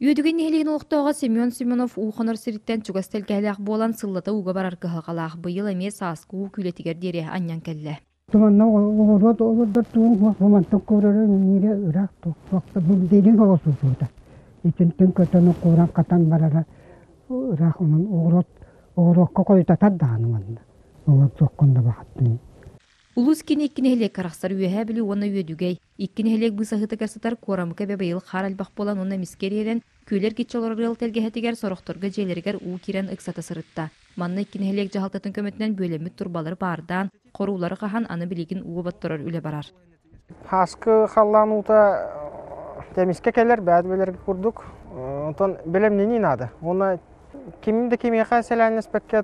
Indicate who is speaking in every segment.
Speaker 1: Үйдүген нехилеген олықтауға Семен Семенов уухонор сириттен чугастел кәләқ болан сыллата уға барар кыхалқалақ быйыл әме сааску күлетігер дере аньян кәлі.
Speaker 2: Туманна оғырот оғырдыр туын мамантың көрері нере ұрақ тоқты бұл дейін оғысу жұрда. Итінтін көтіні қоран қатан барара ұрақ оның оғыротқа қойтатар дағаныманда. Оғырот соққында бақыттың.
Speaker 1: Улус кені иккенехелек қарақсар үйәһә білі оны үйедүгей. Иккенехелек бұсағыты қарсатар корамықы бәбайыл қар албақ болан оны мискеререн көйлер кетчоларығыл тәлгәхетігер сорықтырғы желергер у кирен ықсата сырытта. Манны иккенехелек жағалтатын көмітінен бөлеміт турбалар бардан, қорулары қахан аны білеген уы баттырар үлі барар.
Speaker 3: Хаскы қаллан ута тәмеске кәлер бәдбелерге күрдік. Онтон білемнені нады. Оны кемімді кемеға сәләнес бәкке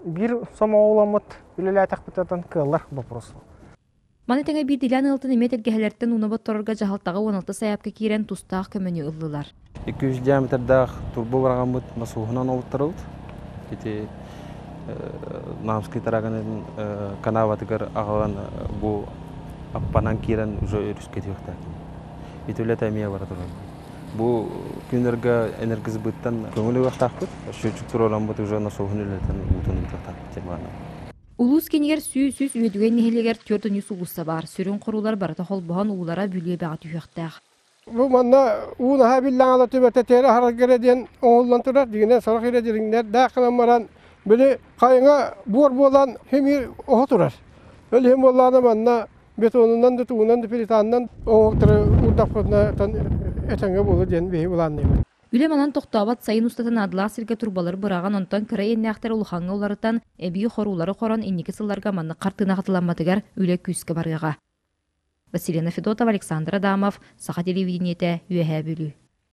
Speaker 3: bir сома оламыт үлелі әтәқпітетін кыллар бопросу.
Speaker 1: Маны тәңе бір дилан ылтын емет әлгәлерттен унабат торырға жағалтаға 16 саяпқа кейрен тұстақ көмені ұллылар.
Speaker 4: 200 диаметрдақ турбо барған бұд масуғынан олыттырылды. Кете намскай тарағанын канаватығыр ағалан бұл аппанан кейрен уже үріскеті өқтар. Етөлі тәмия бара тұрған. Бұл күндерге энергизі бұттан көңілі өқтақ бұд. Шөчік тұр olan бұд уже насуғын үлетен ұтының тұқтақ.
Speaker 1: Улус кенегер сүй-сүйс үйедуген нехелегер түрді нүсі ұлыса бар. Сүрін құрулар барата қолбаған ұлара бүле бағат үйектәғ.
Speaker 2: Бұл манна уынаға білләң ала төбәті тәрі харакереден оңылдан тұрар дегенен сарық ередеріңдер дәқынан маран білі қайыңа бор болан хемир оғы тұрар. Өлі хем боланы манна бетонынан да туынан да пелетанынан оңықтыры ұрдақ көтіне әтәңе болы ден бейі боланы.
Speaker 1: Үлеманан тоқтабат сайын ұстатын адыла сірге турбалар бұраған онтан кіра еннәқтер ұлықаңы оларытан әбей қорулары қоран енекі сылларға манны қартына қатыламатығар үлі күскі барғаға. Василина Федотова, Александр Адамов, Саха телевидениеті, үйәһә бүлі.